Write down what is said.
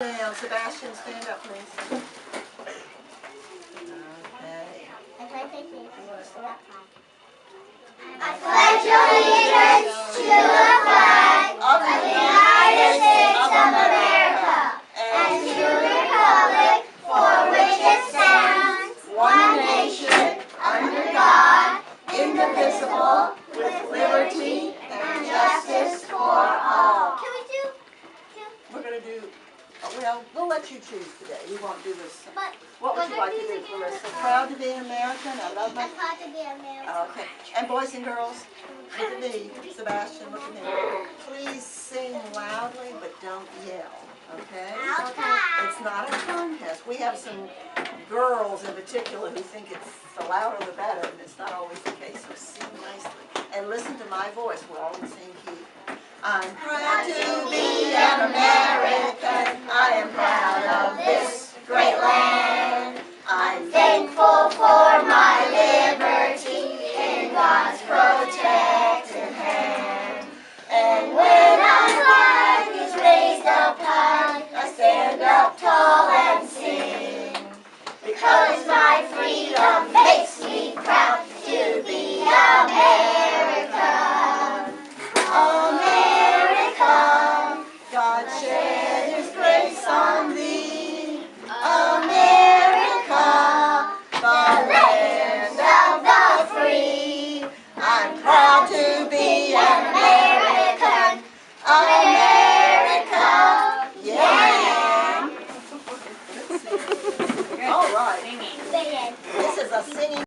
Now, Sebastian, stand up, please. Okay. I pledge allegiance to the flag Of of the United States of America and to the republic for which it stands, one nation, under God, indivisible, with liberty and justice for all. Can we do? We're going to do, well, we'll let you choose today. We won't do this. But What would you like to do, Clarissa? Proud to be an American. I love my... I'm proud to be American. Okay. And boys and girls, look at me. Sebastian, look at me. Please sing loudly, but don't yell. Okay? I'll try. It's not a contest. We have some girls in particular who think it's the louder the better, and it's not always the case. So sing nicely. And listen to my voice. We're all in the same key. I'm proud to be an American. I am proud of this great land. I'm thankful for my liberty in God's protected hand. And when our flag is raised up high, I stand up tall and sing. Because my freedom makes me proud to be American. America, God shed His grace on thee. America, the land of the free. I'm proud to be an American. America, yeah. All right. Singing. This is a singing.